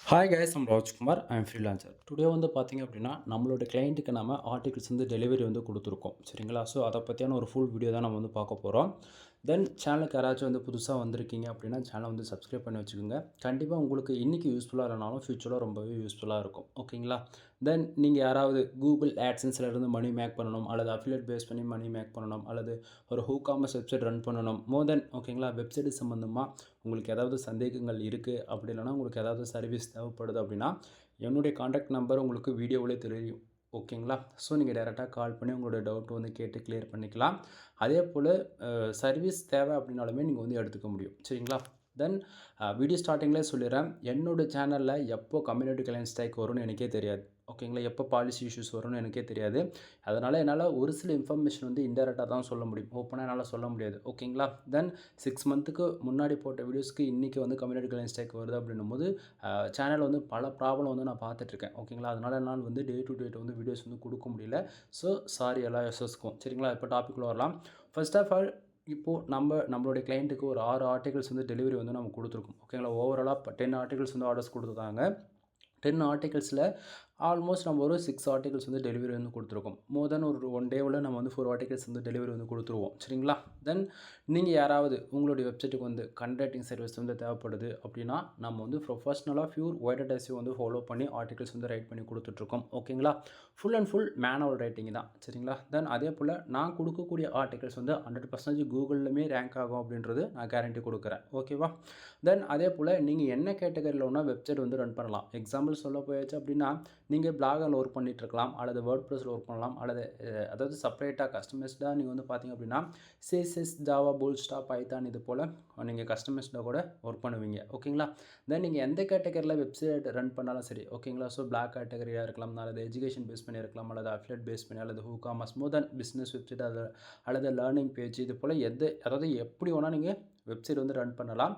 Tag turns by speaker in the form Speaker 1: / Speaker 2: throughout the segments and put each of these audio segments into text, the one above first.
Speaker 1: Hi guys, I'm Rajkumar. I am freelancer. Today வந்து பார்த்தீங்க அப்படின்னா, நம்மளோட கிளையண்ட்டுக்கு நம்ம ஆர்டிகல்ஸ் வந்து டெலிவரி வந்து கொடுத்துருக்கோம். சரிங்களா? ஸோ அதை பற்றியான ஒரு ஃபுல் வீடியோ தான் நம்ம வந்து பார்க்க போகிறோம். தென் சேனலுக்கு யாராச்சும் வந்து புதுசாக வந்திருக்கீங்க அப்படின்னா, சேனலை வந்து சப்ஸ்கிரைப் பண்ணி வச்சுக்கோங்க. கண்டிப்பாக உங்களுக்கு இன்றைக்கி யூஸ்ஃபுல்லாக இல்லைனாலும் ஃப்யூச்சரில் ரொம்பவே யூஸ்ஃபுல்லாக இருக்கும். ஓகேங்களா? தென் நீங்கள் யாராவது கூகுள் ஆட்சன்ஸில் இருந்து மணி மேக் பண்ணணும், அல்லது அஃபிலியேட் பேஸ் பண்ணி மணி மேக் பண்ணணும், அல்லது ஒரு ஹூகாமர்ஸ் வெப்சைட் ரன் பண்ணணும், மோர் தென் ஓகேங்களா, வெப்சைட் சம்மந்தமாக உங்களுக்கு ஏதாவது சந்தேகங்கள் இருக்குது, அப்படி இல்லைனா உங்களுக்கு ஏதாவது சர்வீஸ் தேவைப்படுது அப்படின்னா, என்னுடைய கான்டாக்ட் நம்பர் உங்களுக்கு வீடியோவிலே தெரியும். ஓகேங்களா? ஸோ நீங்கள் டைரெக்டாக கால் பண்ணி உங்களோட டவுட் வந்து கேட்டு கிளியர் பண்ணிக்கலாம். அதே போல் சர்வீஸ் தேவை அப்படின்னாலுமே நீங்கள் வந்து எடுத்துக்க முடியும். சரிங்களா? தென் வீடியோ ஸ்டார்டிங்லேயே சொல்லிடுறேன், என்னோடய சேனலில் எப்போ கம்யூனிட்டி கிளையன்ட் ஸ்ட்ரைக் வரும்னு எனக்கே தெரியாது. ஓகேங்களா? எப்போ பாலிசி இஷ்யூஸ் வரும்னு எனக்கே தெரியாது. அதனால் என்னால் ஒரு சில இன்ஃபர்மேஷன் வந்து இன்டெரக்டாக தான் சொல்ல முடியும். ஓப்பனாக என்னால் சொல்ல முடியாது. ஓகேங்களா? தென் 6 மந்த்துக்கு முன்னாடி போட்ட வீடியோஸ்க்கு இன்றைக்கி வந்து கம்யூனிட்டி கிளையன்ட் ஸ்ட்ரைக் வருது அப்படின்னும்போது சேனல் வந்து பல ப்ராப்ளம் வந்து நான் பார்த்துட்ருக்கேன். ஓகேங்களா? அதனால் என்னால் வந்து டே டு டேட் வந்து வீடியோஸ் வந்து கொடுக்க முடியல. ஸோ சாரி எல்லா யூசர்ஸ்க்கும். சரிங்களா? இப்போ டாபிக்குள்ளே வரலாம். ஃபர்ஸ்ட் ஆஃப் ஆல், இப்போது நம்மளுடைய கிளையண்ட்டுக்கு ஒரு 6 ஆர்டிகல்ஸ் வந்து டெலிவரி வந்து நம்ம கொடுத்துருக்கோம். ஓகேங்களா? ஓவராலாக 10 ஆர்டிகல்ஸ் வந்து ஆர்டர்ஸ் கொடுத்துருக்காங்க. 10 ஆர்டிகல்ஸில் ஆல்மோஸ்ட் நம்ம ஒரு 6 ஆர்டிகல்ஸ் வந்து டெலிவரி வந்து கொடுத்துருக்கோம். மோர் தென் ஒரு 1 டேவில் நம்ம வந்து 4 ஆர்டிகல்ஸ் வந்து டெலிவரி வந்து கொடுத்துருவோம். சரிங்களா? தென் நீங்கள் யாராவது உங்களுடைய வெப்சைட்டுக்கு வந்து கண்டென்ட் சர்வீஸ் வந்து தேவைப்படுது அப்படின்னா, நம்ம வந்து ப்ரொஃபஷ்னலாக பியூர் வைடட் எஸ்இஓ வந்து ஃபாலோ பண்ணி ஆர்டிகல்ஸ் வந்து ரைட் பண்ணி கொடுத்துட்ருக்கோம். ஓகேங்களா? Full and full manual writing தான். சரிங்களா? தென் அதே போல் நான் கொடுக்கக்கூடிய ஆர்டிகல்ஸ் வந்து 100% கூகுள்லையுமே ரேங்க் ஆகும் அப்படின்றது நான் கேரண்டி கொடுக்குறேன். ஓகேவா? தென் அதே போல் நீங்கள் என்ன கேட்டகரியில் ஒன்றா வெப்சைட் வந்து ரன் பண்ணலாம். எக்ஸாம்பிள் சொல்ல போயாச்சு அப்படின்னா, நீங்கள் பிளாகரில் ஒர்க் பண்ணிகிட்ருக்கலாம், அல்லது வேர்ட்ப்ரெஸ்ஸில் ஒர்க் பண்ணலாம், அல்லது அதாவது செப்பரேட்டாக கஸ்டமைஸ்டாக நீங்கள் வந்து பார்த்தீங்க அப்படின்னா சிஎஸ்எஸ், ஜாவா, பூட்ஸ்ட்ராப், பைத்தான் இது போல் நீங்கள் கஸ்டமைஸ்டாக கூட ஒர்க் பண்ணுவீங்க. ஓகேங்களா? தென் நீங்கள் எந்த கேட்டகரியில் வெப்சைட் ரன் பண்ணாலும் சரி. ஓகேங்களா? ஸோ பிளாக் கேட்டகரியாக இருக்கலாம், அல்லது எஜுகேஷன் பேஸ் பண்ணி இருக்கலாம், அல்லது அஃபிலியேட் பேஸ் பண்ணி, அல்லது ஹூகாமர்ஸ், மோர் தென் பிஸ்னஸ் வெப்சைட், அல்லது லேர்னிங் பேஜ் இது போல் அதாவது எப்படி வேணால் நீங்கள் வெப்சைட் வந்து ரன் பண்ணலாம்.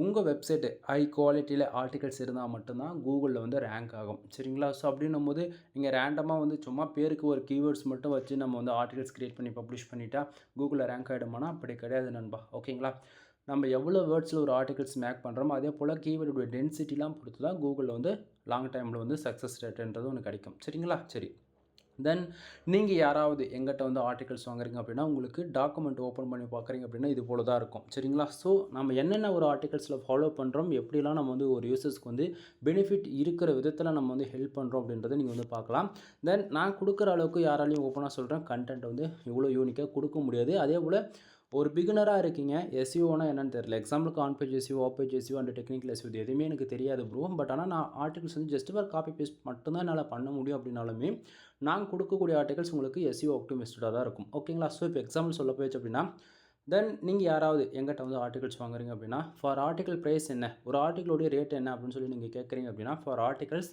Speaker 1: உங்கள் வெப்சைட்டு ஹை குவாலிட்டியில் ஆர்டிகல்ஸ் இருந்தால் மட்டும்தான் கூகுளில் வந்து ரேங்க் ஆகும். சரிங்களா? ஸோ அப்படின்னும் போது நீங்கள் ரேண்டமாக வந்து சும்மா பேருக்கு ஒரு கீவேர்ட்ஸ் மட்டும் வச்சு நம்ம வந்து ஆர்டிகல்ஸ் கிரியேட் பண்ணி பப்ளிஷ் பண்ணிட்டா கூகுளில் ரேங்க் ஆகிடுமானா அப்படி கிடையாது நண்பா. ஓகேங்களா? நம்ம எவ்வளோ வேர்ட்ஸில் ஒரு ஆர்டிகல்ஸ் மேக் பண்ணுறோமோ அதே போல் கீவேர்டுடைய டென்சிட்டிலாம் பொறுத்து தான் கூகுளில் வந்து லாங் டைமில் வந்து சக்ஸஸ் ரேட்டுன்றது ஒன்று கிடைக்கும். சரிங்களா? சரி. தென் நீங்கள் யாராவது எங்கிட்ட வந்து ஆர்டிகல்ஸ் வாங்குறீங்க அப்படின்னா, உங்களுக்கு டாக்குமெண்ட் ஓப்பன் பண்ணி பார்க்குறீங்க அப்படின்னா இது போல தான் இருக்கும். சரிங்களா? ஸோ நம்ம என்னென்ன ஒரு ஆர்டிகல்ஸில் ஃபாலோ பண்ணுறோம், எப்படிலாம் நம்ம வந்து ஒரு யூசர்ஸ்க்கு வந்து பெனிஃபிட் இருக்கிற விதத்தில் நம்ம வந்து ஹெல்ப் பண்ணுறோம் அப்படின்றத நீங்கள் வந்து பார்க்கலாம். தென் நான் கொடுக்குற அளவுக்கு யாராலையும் ஓப்பனாக சொல்கிறேன், கண்டென்ட் வந்து இவ்வளோ யூனிக்காக கொடுக்க முடியாது. அதே போல் ஒரு பிகினராக இருக்கீங்க, எஸ்இஓனா என்னன்னு தெரியல. எக்ஸாம்பிளுக்கு on page SEO, off page SEO and technical SEO இது எதுவுமே எனக்கு தெரியாது ப்ரோ. பட் ஆனால் நான் ஆர்டிகல்ஸ் வந்து ஜஸ்ட் ஃபார் காப்பி பேஸ்ட் மட்டும்தான் என்னால் பண்ண முடியும் அப்படின்னாலுமே, நான் கொடுக்கக்கூடிய ஆர்டிகல்ஸ் உங்களுக்கு எஸ்இஓ ஆப்டிமைஸ்டாக தான் இருக்கும். ஓகேங்களா? ஸோ இப்போ எக்ஸாம்பிள் சொல்ல போயிடுச்சு அப்படின்னா, தென் நீங்கள் யாராவது எங்கிட்ட வந்து ஆர்டிகல்ஸ் வாங்குறீங்க அப்படின்னா, ஃபார் ஆர்டிகல் ப்ரைஸ் என்ன, ஒரு ஆர்டிகளோடைய ரேட் என்ன அப்படின்னு சொல்லி நீங்கள் கேட்குறீங்க அப்படின்னா, ஃபார் ஆர்டிகல்ஸ்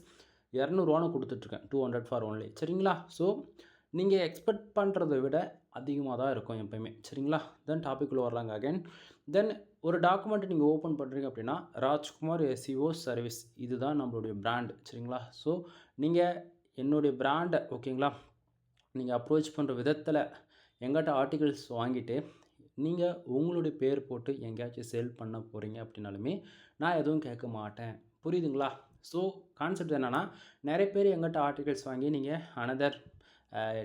Speaker 1: 200 கொடுத்துட்ருக்கேன். 200 ஃபார் ஒன்லி. சரிங்களா? ஸோ நீங்கள் எக்ஸ்பெக்ட் பண்ணுறத விட அதிகமாக தான் இருக்கும் எப்பயுமே. சரிங்களா? தென் டாபிக்குள்ளே வரலாங்க அகைன். தென் ஒரு டாக்குமெண்ட் நீங்கள் ஓப்பன் பண்ணுறீங்க அப்படின்னா, ராஜ்குமார் எஸ்இஓ சர்வீஸ் இதுதான் நம்மளுடைய பிராண்ட். சரிங்களா? ஸோ நீங்கள் என்னுடைய பிராண்டை ஓகேங்களா, நீங்கள் அப்ரோச் பண்ணுற விதத்தில் எங்கிட்ட ஆர்டிகல்ஸ் வாங்கிட்டு நீங்கள் உங்களுடைய பேர் போட்டு எங்கேயாச்சும் சேல் பண்ண போகிறீங்க அப்படின்னாலுமே நான் எதுவும் கேட்க மாட்டேன். புரியுதுங்களா? ஸோ கான்செப்ட் என்னென்னா, நிறைய பேர் எங்கிட்ட ஆர்டிகல்ஸ் வாங்கி நீங்கள் அனதர்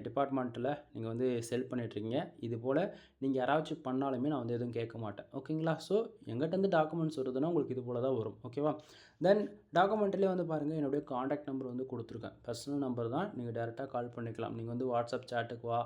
Speaker 1: டிபார்ட்மெண்ட்டில் நீங்கள் வந்து செல் பண்ணிட்டுருக்கீங்க. இது போல் நீங்கள் யாராச்சும் பண்ணாலுமே நான் வந்து எதுவும் கேட்க மாட்டேன். ஓகேங்களா? ஸோ எங்கிட்டேருந்து டாக்குமெண்ட்ஸ் வருதுன்னா உங்களுக்கு இது போல் தான் வரும். ஓகேவா? தென் டாக்குமெண்ட்லேயே வந்து பாருங்கள், என்னுடைய காண்டாக்ட் நம்பர் வந்து கொடுத்துருக்கேன். பர்சனல் நம்பர் தான். நீங்கள் டேரெக்டாக கால் பண்ணிக்கலாம். நீங்கள் வந்து வாட்ஸ்அப் சேட்டுக்கு வா,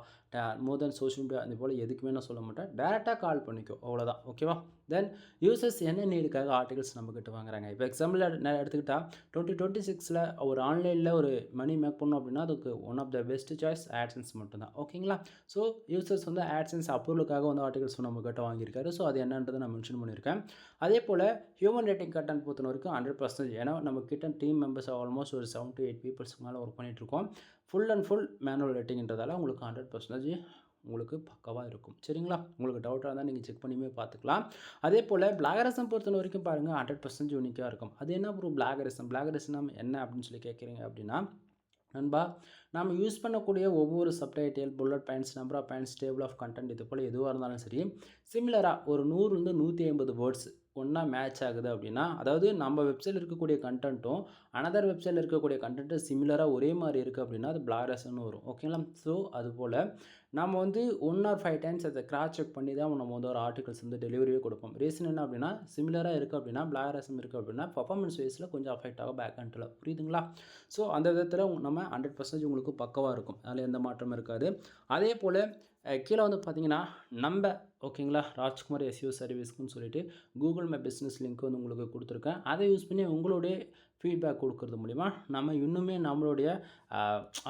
Speaker 1: மோர் தென் சோஷியல் மீடியா இது போல் எதுக்குமே நான் சொல்ல மாட்டேன். டேரெக்டாக கால் பண்ணிக்கோ, அவ்வளோதான். ஓகேவா? தென் யூசர்ஸ் என்ன நீடுக்காக ஆர்டிகல்ஸ் நம்மக்கிட்ட வாங்குறாங்க. இப்போ எக்ஸாம்பிள் நான் எடுத்துக்கிட்டால் 2026 ஒரு ஆன்லைனில் ஒரு மணி மேக் பண்ணணும் அப்படின்னா அதுக்கு one of the best choice options மட்டும்தான். ஓகேங்களா? ஸோ யூசர்ஸ் வந்து ஆட்சன்ஸ் அப்ரூவலுக்காக வந்து ஆர்டிகல்ஸ் நம்மக்கிட்ட வாங்கியிருக்காரு. ஸோ அது என்னன்றதை நான் மென்ஷன் பண்ணியிருக்கேன். அதே போல் ஹியூமன் ரேட்டிங் கண்டென்ட் பொறுத்த வரைக்கும் 100%. ஏன்னா நம்மக்கிட்ட டீம் மெம்பர்ஸ் ஆல்மோஸ்ட் ஒரு 7 to 8 பீப்புள்ஸ்க்கு மேலே ஒர்க் பண்ணிகிட்ருக்கோம். ஃபுல் அண்ட் ஃபுல் மேனுவல் ரேட்டிங்ன்றதால உங்களுக்கு 100% உங்களுக்கு பக்காவாக இருக்கும். சரிங்களா? உங்களுக்கு டவுட்டாக இருந்தால் நீங்கள் செக் பண்ணியுமே பார்த்துக்கலாம். அதே போல் பிளாகரிசம் பொறுத்த வரைக்கும் பாருங்கள் 100% யூனிக்காக இருக்கும். அது என்ன ப்ரோ பிளாகரிசம்? பிளாகரிசம் என்ன அப்படின்னு சொல்லி கேட்குறீங்க அப்படின்னா, நண்பா, நாம் யூஸ் பண்ணக்கூடிய ஒவ்வொரு subtitle, bullet points, number of points, table of content இது போல் எதுவாக இருந்தாலும் சரி, சிமிலராக ஒரு 100 150 வேர்ட்ஸ் ஒன்றா மேட்ச் ஆகுது அப்படின்னா, அதாவது நம்ம வெப்சைட்ல இருக்கக்கூடிய கன்டென்ட்டும், அனதர் வெப்சைட்ல இருக்கக்கூடிய கன்டென்ட்டும் சிமிலராக ஒரே மாரி இருக்குது அப்படின்னா, அது பிளாகரஸ்ன்னு வரும். ஓகேங்களா? ஸோ அதுபோல் நம்ம வந்து 1 ஆர் 5 டைம்ஸ் அதை கிராஸ் செக் பண்ணி தான் நம்ம வந்து ஒரு ஆர்டிகல்ஸ் வந்து டெலிவரியே கொடுப்போம். ரீசன் என்ன அப்படின்னா, சிமிலராக இருக்குது அப்படின்னா, பிளாகரசம் இருக்குது அப்படின்னா, பெர்ஃபார்மன்ஸ் வைஸில் கொஞ்சம் அஃபெக்ட் ஆகும் பேக் எண்ட்ல. புரியுதுங்களா? ஸோ அந்த விதத்தில் நம்ம 100% உங்களுக்கு பக்காவா இருக்கும். அதில எந்த மாற்றமும் இருக்காது. அதேபோல கீழ வந்து பார்த்தீங்கன்னா, ஓகேங்களா, ராஜ்குமார் எஸ்இஓ சர்வீஸ்க்குன்னு சொல்லிட்டு கூகுள் மை பிஸ்னஸ் லிங்க் வந்து உங்களுக்கு குடுத்துருக்கேன். அதை யூஸ் பண்ணி உங்களுடைய ஃபீட்பேக் குடுக்கறது மூலியமா, நம்ம இன்னுமே நம்மளுடைய அ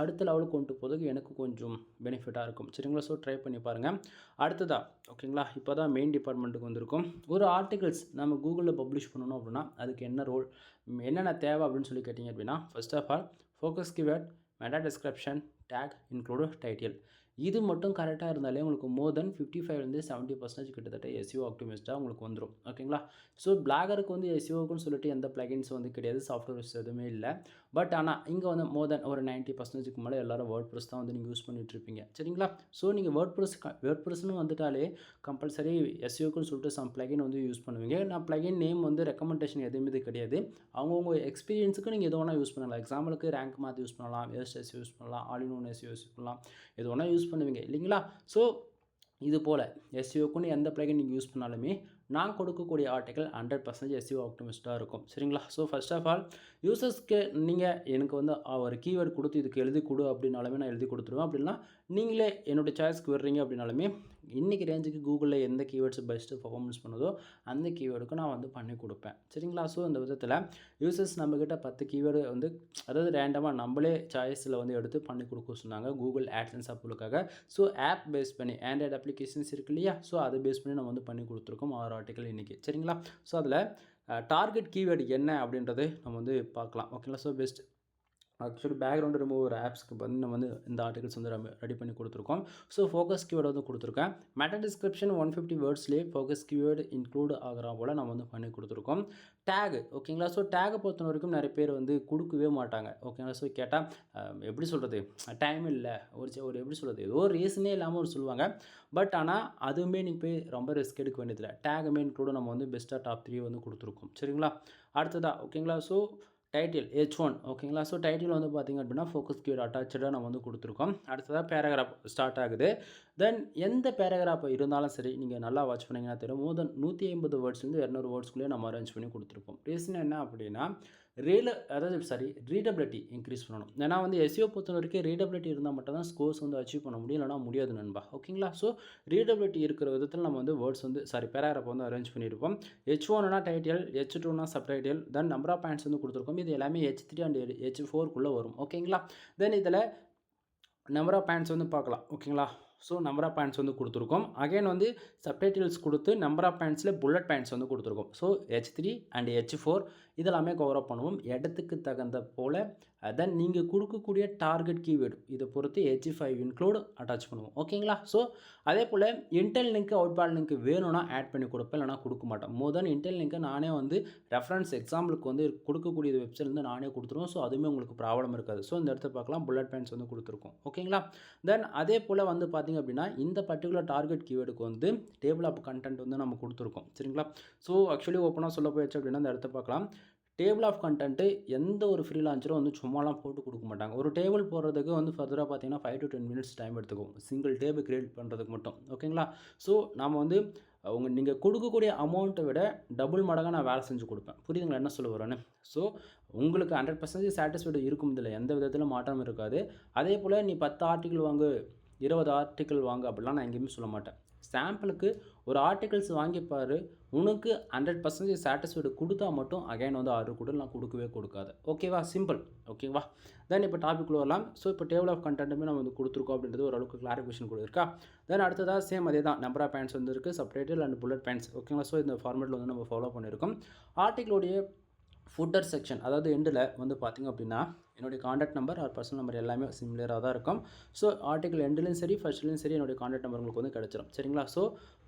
Speaker 1: அடுத்த லெவலுக்கு கொண்டு போறதுக்கு எனக்கு கொஞ்சம் பெனிஃபிட்டா இருக்கும். சரிங்களா? ஸோ ட்ரை பண்ணி பாருங்க. அடுத்ததா ஓகேங்களா, இப்போ தான் மெயின் டிபார்ட்மெண்ட்டுக்கு வந்திருக்கோம். ஒரு ஆர்டிகிள்ஸ் நம்ம கூகுள்ல பப்ளிஷ் பண்ணணும் அப்படின்னா, அதுக்கு என்ன ரோல், என்னென்ன தேவை அப்படின்னு சொல்லி கேட்டீங்க அப்படின்னா, first of all focus keyword, meta description, tag, include title. இது மட்டும் கரெக்டாக இருந்தாலே உங்களுக்கு மோர் தென் 55லேருந்து 70% கிட்டத்தட்ட எஸ்இஓ ஆப்டிமைஸ்டாக உங்களுக்கு வந்துடும். ஓகேங்களா? ஸோ பிளாகருக்கு வந்து எஸ்இஓக்குன்னு சொல்லிட்டு எந்த பிளகின்ஸ் வந்து கிடையாது, சாஃப்ட்வேர்ஸ் எதுவுமே இல்லை. பட் ஆனால் இங்கே வந்து மோர் தென் ஒரு 90%க்கு மேலே எல்லாரும் வேர்ட்பிரஸ் தான் வந்து நீங்கள் யூஸ் பண்ணிகிட்ருப்பீங்க. சரிங்களா? ஸோ நீங்கள் வேர்ட்பிரஸ்ன்னு வந்துட்டாலே கம்பல்சரி எஸ்இஓக்குன்னு சொல்லிட்டு சம் பிளகின் வந்து யூஸ் பண்ணுவீங்க. நான் பிளகின் நேம் வந்து ரெக்கமெண்டேஷன் எதுவுமே இது கிடையாது. அவங்கவுங்க எக்ஸ்பீரியன்ஸுக்கு நீங்கள் எது வேணால் யூஸ் பண்ணலாம். எக்ஸாம்பிளுக்கு ரேங்க் மாற்றி யூஸ் பண்ணலாம், எஸ்எஸ் யூஸ் பண்ணலாம், all in one SEO use பண்ணலாம், எது வேணால் யூஸ் பண்ணுவீங்க இல்லைங்களா? ஸோ இது போல் எஸ்இஓக்குன்னு எந்த பிளகின் நீங்கள் யூஸ் பண்ணாலுமே நான் கொடுக்கக்கூடிய ஆர்டிக்கல் 100% எஸ்இஓ ஆப்டிமிஸ்டாக இருக்கும். சரிங்களா? ஸோ ஃபர்ஸ்ட் ஆஃப் ஆல் யூசர்ஸ்க்கு நீங்கள் எனக்கு வந்து ஒரு கீவேர்டு கொடுத்து இதுக்கு எழுதி கொடு அப்படின்னாலுமே நான் எழுதி கொடுத்துருவேன். அப்படின்னா நீங்களே என்னுடைய சாய்ஸ்க்கு வர்றீங்க அப்படின்னாலுமே இன்றைக்கி ரேஞ்சுக்கு கூகுளில் எந்த கீவேர்ட்ஸ் பெஸ்ட்டு பர்ஃபார்மன்ஸ் பண்ணுதோ அந்த கீவேர்டுக்கு நான் வந்து பண்ணி கொடுப்பேன். சரிங்களா? ஸோ இந்த விதத்தில் யூசர்ஸ் நம்மக்கிட்ட 10 கீவேர்டு வந்து அதாவது ரேண்டமாக நம்மளே சாய்ஸில் வந்து எடுத்து பண்ணி கொடுக்க சொன்னாங்க கூகுள் ஆட்சன்ஸ் அப்ளுக்காக. ஸோ ஆப் பேஸ் பண்ணி ஆண்ட்ராய்டு அப்ளிகேஷன்ஸ் இருக்கு இல்லையா? ஸோ அதை பேஸ் பண்ணி நம்ம வந்து பண்ணி கொடுத்துருக்கோம் 6 ஆர்டிக்கல் இன்றைக்கி. சரிங்களா? ஸோ அதில் டார்கெட் கீவேர்டு என்ன அப்படின்றத நம்ம வந்து பார்க்கலாம். ஓகேங்களா? So best actually background remover ஆப்ஸ்க்கு வந்து நம்ம வந்து இந்த ஆர்டிகல்ஸ் வந்து ரெடி பண்ணி கொடுத்துருக்கோம். ஸோ ஃபோக்கஸ் கீவேர்டு வந்து கொடுத்துருக்கேன். மெட்டா டிஸ்கிரிப்ஷன் 150 வேர்ட்ஸ்லேயே ஃபோக்கஸ் கீவேர்டு இன்க்ளூட் ஆகிற போல் நம்ம வந்து பண்ணி கொடுத்துருக்கோம். டேக் ஓகேங்களா? ஸோ டேகை பொறுத்த வரைக்கும் நிறைய பேர் வந்து கொடுக்கவே மாட்டாங்க. ஓகேங்களா? ஸோ கேட்டால் எப்படி சொல்கிறது, டைம் இல்லை, ஒரு எப்படி சொல்கிறது, ஏதோ ஒரு ரீசனே இல்லாமல் ஒரு சொல்லுவாங்க. பட் ஆனால் அதுவுமே நீங்கள் போய் ரொம்ப ரிஸ்க் எடுக்க வேண்டியதில்லை. டேகுமே இன்க்ளூட் நம்ம வந்து பெஸ்ட்டாக டாப் 3 வந்து கொடுத்துருக்கோம். சரிங்களா? அடுத்ததா ஓகேங்களா? ஸோ டைட்டில் H1 ஓகேங்களா? ஸோ டைட்டில் வந்து பார்த்திங்க அப்படின்னா ஃபோக்கஸ் கீவேர்டு அட்டாச்சாக நம்ம வந்து கொடுத்துருக்கோம். அடுத்ததாக பேராகிராஃப் ஸ்டார்ட் ஆகுது. தென் எந்த பேராகிராஃப் இருந்தாலும் சரி நீங்கள் நல்லா வாட்ச் பண்ணிங்கன்னா தெரியும், மோர் தென் 150 வேர்ட்ஸ்லேருந்து 200 வேர்ட்ஸ்குள்ளேயே நம்ம அரேஞ்ச் பண்ணி கொடுத்துருப்போம். ரீசன் என்ன அப்படின்னா ரீடபிலிட்டி இன்க்ரீஸ் பண்ணணும். ஏன்னா வந்து எஸ்இஓ பொறுத்த வரைக்கும் ரீடபிலிட்டி இருந்தால் மட்டும் தான் ஸ்கோர்ஸ் வந்து அச்சீவ் பண்ண முடியும், இல்லைனா முடியாது நண்பா. ஓகேங்களா? ஸோ ரீடபிலிட்டி இருக்கிற விதத்தில் நம்ம வந்து வேர்ட்ஸ் வந்து பேராகிராஃப் வந்து அரேஞ்ச் பண்ணியிருப்போம். H1னா டைட்டில், H2னா subtitle, then number of points வந்து கொடுத்துருக்கோம். இது எல்லாமே H3 அண்ட் H4க்குள்ளே வரும். ஓகேங்களா? தென் இதில் நம்பர் ஆஃப் பாயிண்ட்ஸ் வந்து பார்க்கலாம். ஓகேங்களா? ஸோ நம்பர் ஆஃப் பாயிண்ட்ஸ் வந்து கொடுத்துருக்கோம். அகைன் வந்து சப்டைட்டில்ஸ் கொடுத்து நம்பர் ஆஃப் பாயிண்ட்ஸில் புல்லட் பாயிண்ட்ஸ் வந்து கொடுத்துருக்கோம். ஸோ H3 அண்ட் H4 இதெல்லாமே கவர் அப் பண்ணுவோம் இடத்துக்கு தகுந்த போல். தென் நீங்கள் கொடுக்கக்கூடிய டார்கெட் கீவேர்டு இதை பொறுத்து H5 இன்க்ளூட் அட்டாச் பண்ணுவோம். ஓகேங்களா? ஸோ அதே போல் இன்டெல் லிங்க் அவுட்பால் லிங்க் வேணும்னா ஆட் பண்ணி கொடுப்பேன், இல்லைனா கொடுக்க மாட்டேன். மோர் தென் இன்டெல் லிங்க்கை நானே வந்து ரெஃபரன்ஸ் எக்ஸாம்பிளுக்கு வந்து கொடுக்கக்கூடிய வெப்சைட்லேருந்து நானே கொடுத்துருவோம். ஸோ அதுவுமே உங்களுக்கு ப்ராப்ளம் இருக்காது. ஸோ இந்த இடத்துல பார்க்கலாம் புல்லட் பாயிண்ட்ஸ் வந்து கொடுத்துருக்கோம். ஓகேங்களா? தென் அதே போல் வந்து பார்த்திங்க அப்படின்னா இந்த பர்டிகுலர் டார்கெட் கீவேர்டுக்கு வந்து டேபிள் ஆஃப் கண்டென்ட் வந்து நம்ம கொடுத்துருக்கோம். சரிங்களா? ஸோ ஆக்சுவலி ஓப்பனாக சொல்ல போயிடுச்சு அப்படின்னா இந்த இடத்த பார்க்கலாம். டேபிள் ஆஃப் கண்டென்ட்டு எந்த ஒரு ஃப்ரீலான்சரும் வந்து சும்மாலாம் போட்டு கொடுக்க மாட்டாங்க. ஒரு டேபிள் போடுறதுக்கு வந்து ஃபர்தராக பார்த்தீங்கன்னா 5 to 10 மினிட்ஸ் டைம் எடுத்துக்கும் சிங்கிள் டேபிள் கிரியேட் பண்ணுறதுக்கு மட்டும். ஓகேங்களா? ஸோ நம்ம வந்து நீங்கள் கொடுக்கக்கூடிய அமௌண்ட்டை விட டபுள் மடங்காக நான் வேலை செஞ்சு கொடுப்பேன். புரியுதுங்களா என்ன சொல்ல வரேன்னு? ஸோ உங்களுக்கு 100% சாட்டிஸ்ஃபைடு இருக்கும், இதில் எந்த விதத்திலும் மாற்றம் இருக்காது. அதே போல் நீ 10 ஆர்டிக்கிள் வாங்கு, 20 ஆர்டிக்கிள் வாங்க அப்படிலாம் நான் எங்கேயுமே சொல்ல மாட்டேன். சாம்பிளுக்கு ஒரு ஆர்டிகல்ஸ் வாங்கிப்பார், உனக்கு 100% சாட்டிஸ்ஃபைடு கொடுத்தா மட்டும் அகைன் வந்து ஆர்டர் கூட நான் கொடுக்கவே கொடுக்காது. ஓகேவா? சிம்பிள். ஓகேவா? தென் இப்போ டாபிக் வரலாம். ஸோ இப்போ டேபிள் ஆஃப் கண்டென்ட்டுமே நம்ம வந்து கொடுத்துருக்கோம் அப்படின்றது ஓரளவுக்கு கிளாரிஃபிகேஷன் கூட இருக்கா? தென் அடுத்ததாக சேம் அதே தான், நம்பர் ஆஃப் பாயிண்ட்ஸ் வந்து இருக்குது, சப்டைட்டில் அண்ட் புல்லட் பாயிண்ட்ஸ். ஓகேங்களா? ஸோ இந்த ஃபார்மேட்டில் வந்து நம்ம ஃபாலோ பண்ணியிருக்கோம். ஆர்டிகளுடைய ஃபுட்டர் செக்ஷன் அதாவது எண்டில் வந்து பார்த்திங்க அப்படின்னா என்னுடைய contact number or personal number எல்லாமே சிமிலராக தான் இருக்கும். ஸோ ஆர்டிகல் எண்ட்லேயும் சரி ஃபர்ஸ்ட்லேயும் சரி என்னுடைய காண்டாக்ட் நம்பர் உங்களுக்கு வந்து கிடச்சிரும். சரிங்களா? ஸோ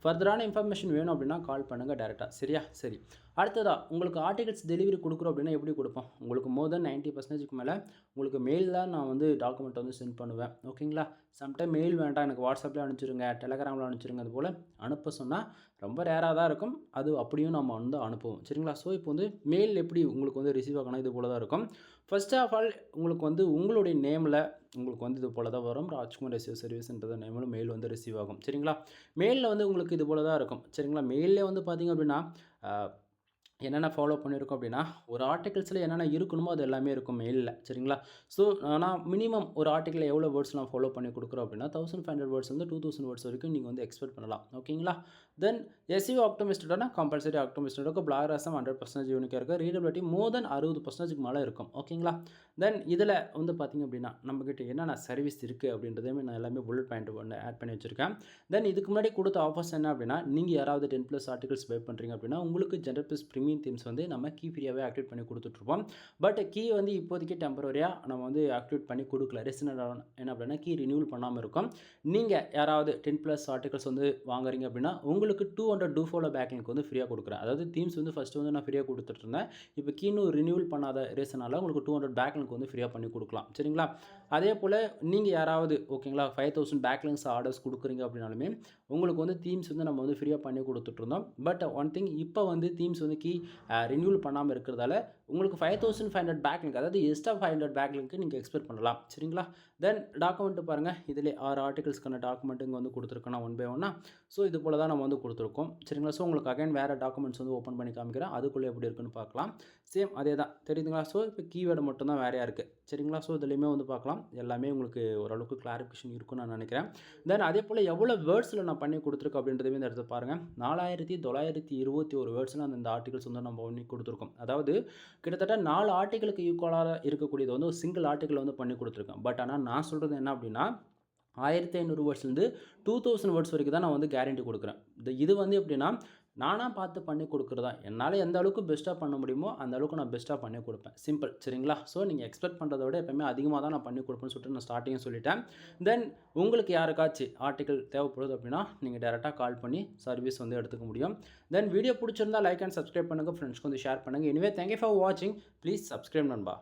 Speaker 1: ஃபர்தரான இன்ஃபர்மேஷன் வேணும் அப்படின்னா கால் பண்ணுங்கள் டேரெக்டாக. சரியா? சரி. அடுத்ததா உங்களுக்கு ஆர்டிகல்ஸ் டெலிவரி கொடுக்குறோம் அப்படின்னா எப்படி கொடுப்போம்? உங்களுக்கு மோர் தென் 90% மேலே உங்களுக்கு மெயில் தான் நான் வந்து டாக்குமெண்ட் வந்து சென்ட் பண்ணுவேன். ஓகேங்களா? சம்டைம் மெயில் வேண்டாம் எனக்கு வாட்ஸ்அப்லேயே அனுப்பிச்சிருங்க, டெலகிராமில் அனுப்பிச்சிருங்க. அதுபோல் அனுப்ப சொன்னால் ரொம்ப ரேராக தான் இருக்கும். அது அப்படியும் நம்ம வந்து அனுப்புவோம். சரிங்களா? ஸோ இப்போ வந்து மெயில் எப்படி உங்களுக்கு வந்து ரிசீவ் ஆகணும் இது போல தான் இருக்கும். ஃபர்ஸ்ட் ஆஃப் ஆல் உங்களுக்கு வந்து உங்களுடைய நேமில் உங்களுக்கு வந்து இது போல தான் வரும். ராஜ்குமார் எஸ்ஏ சர்வீஸ்ன்றது நேமில் மெயில் வந்து ரிசீவ் ஆகும். சரிங்களா? மெயிலில் வந்து உங்களுக்கு இது போல தான் இருக்கும். சரிங்களா? மெயில்லே வந்து பார்த்தீங்க அப்படின்னா என்னென்ன ஃபாலோ பண்ணியிருக்கோம் அப்படின்னா, ஒரு ஆர்டிகிள்ஸில் என்னென்ன இருக்கணுமோ அது எல்லாமே இருக்கும் மெயிலில். சரிங்களா? ஸோ நான் மினிமம் ஒரு ஆர்டிகிளில் எவ்வளோ வேர்ட்ஸ் நான் ஃபாலோ பண்ணி கொடுக்குறோம் அப்படின்னா 1500 வேர்ட்ஸ் வந்து 2000 வேர்ட்ஸ் வரைக்கும் நீங்கள் வந்து எக்ஸ்பெக்ட் பண்ணலாம். ஓகேங்களா? தென் எஸ்இஓ ஆப்டிமிஸ்டட்னா கம்பல்சரி ஆப்டிமிஸ்டட் இருக்கும். பிளாகராசம் 100% யூனிக்காக இருக்கும். ரீடபிலிட்டி மோர் தென் 60% மேலே இருக்கும். ஓகேங்களா? தென் இதில் வந்து பார்த்திங்க அப்படின்னா நம்மக்கிட்ட என்னென்ன சர்வீஸ் இருக்குது அப்படின்றதையுமே நான் எல்லாமே புல்லட் பாயிண்ட் வந்து ஆட் பண்ணி வச்சுருக்கேன். தென் இதுக்கு முன்னாடி கொடுத்த ஆஃபர்ஸ் என்ன அப்படின்னா, நீங்கள் யாராவது 10+ ஆர்டிகல்ஸ் பே பண்ணுறீங்க அப்படின்னா உங்களுக்கு ஜெனரல் ப்ரீமியம் தீம்ஸ் வந்து நம்ம கீ ஃப்ரீயாகவே ஆக்டிவேட் பண்ணி கொடுத்துட்ருப்போம். பட் கீ வந்து இப்போதைக்கு டெம்பரரியாக நம்ம வந்து ஆக்டிவேட் பண்ணி கொடுக்கல. ரீசன் என்ன அப்படின்னா கீ ரினியூவல் பண்ணாமல் இருக்கும். நீங்கள் யாராவது 10+ ஆர்டிகல்ஸ் வந்து வாங்குறீங்க அப்படின்னா உங்களுக்கு 200 டூ ஃபாலோ பேக்லிங்க் வந்து ஃப்ரீயாக கொடுக்குறேன். அதாவது தீம்ஸ் வந்து ஃபஸ்ட்டு வந்து நான் ஃப்ரீயாக கொடுத்துட்ருந்தேன். இப்போ கீன்னு ரினியூவல் பண்ணாத ரீசனால் உங்களுக்கு 200 பேக்லிங்க் வந்து ஃப்ரீயாக பண்ணி கொடுக்கலாம். சரிங்களா? அதே போல் நீங்கள் யாராவது ஓகேங்களா 5000 பேக்லிங்க்ஸ் ஆர்டர்ஸ் கொடுக்குறீங்க அப்படின்னாலுமே உங்களுக்கு வந்து தீம்ஸ் வந்து நம்ம வந்து ஃப்ரீயாக பண்ணி கொடுத்துட்ருந்தோம். பட் ஒன் திங் இப்போ வந்து தீம்ஸ் வந்து கீ ரினியூவல் பண்ணாமல் இருக்கிறதால உங்களுக்கு 5500 பேக்லிங்க் அதாவது எக்ஸ்ட்ரா 500 பேக்லிங்க்கு நீங்கள் எக்ஸ்பெக்ட் பண்ணலாம். சரிங்களா? தென் டாக்குமெண்ட்டு பாருங்கள். இதிலே 6 ஆர்டிகல்ஸ்க்கான டாக்குமெண்ட் இங்கே வந்து கொடுத்துருக்கோம் ஒன் பை ஒன்னாக. ஸோ இது போல் தான் நம்ம வந்து கொடுத்துருக்கோம். சரிங்களா? ஸோ உங்களுக்கு அகைன் வேறு டாக்குமெண்ட்ஸ் வந்து ஓப்பன் பண்ணி காமிக்கிறேன். அதுக்குள்ளே எப்படி இருக்குன்னு பார்க்கலாம். சேம் அதே தான் தெரியுதுங்களா? ஸோ இப்போ கீவேர்டு மட்டும் தான் வேறையாக இருக்குது. சரிங்களா? ஸோ இதுலேயுமே வந்து பார்க்கலாம். எல்லாமே உங்களுக்கு ஓரளவுக்கு கிளாரிஃபிகேஷன் இருக்குன்னு நான் நினைக்கிறேன். தென் அதே போல் எவ்வளோ வேர்ட்ஸில் நான் பண்ணி கொடுத்துருக்கேன் அப்படின்றதுமே இந்த இடத்துல பாருங்கள். 4921 வேர்ட்ஸில் அந்த ஆர்டிகல்ஸ் வந்து நம்ம பண்ணி கொடுத்துருக்கோம். அதாவது கிட்டத்தட்ட 4 ஆர்டிகளுக்கு ஈக்குவலாக இருக்கக்கூடியது வந்து ஒரு சிங்கிள் ஆர்டிகிள் வந்து பண்ணி கொடுத்துருக்கேன். பட் ஆனால் நான் சொல்கிறது என்ன அப்படின்னா 1500 வேர்ட்ஸ்லேருந்து 2000 வேர்ட்ஸ் வரைக்கும் தான் நான் வந்து கேரண்டி கொடுக்குறேன். இது வந்து எப்படின்னா நானாக பார்த்து பண்ணி கொடுக்குறதா. என்னால் எந்த அளவுக்கு பெஸ்ட்டாக பண்ண முடியுமோ அந்த அளவுக்கு நான் பெஸ்ட்டாக பண்ணி கொடுப்பேன். சிம்பிள். சரிங்களா? ஸோ நீங்கள் எக்ஸ்பெக்ட் பண்ணுறத விட எப்பவுமே அதிகமாக தான் நான் பண்ணி கொடுப்பேன்னு சொல்லிட்டு நான் ஸ்டார்டிங்கே சொல்லிட்டேன். தென் உங்களுக்கு யாருக்காச்சும் ஆர்டிகல் தேவைப்படுது அப்படின்னா நீங்கள் டேரெக்டாக கால் பண்ணி சர்வீஸ் வந்து எடுத்துக்க முடியும். தென் வீடியோ பிடிச்சிருந்தா லைக் அண்ட் சப்ஸ்கிரைப் பண்ணுங்கள். ஃப்ரெண்ட்ஸ்க்கு வந்து ஷேர் பண்ணுங்கள். எனிவே தேங்க்யூ ஃபார் வாட்சிங். ப்ளீஸ் சப்ஸ்கிரைப் நண்பா.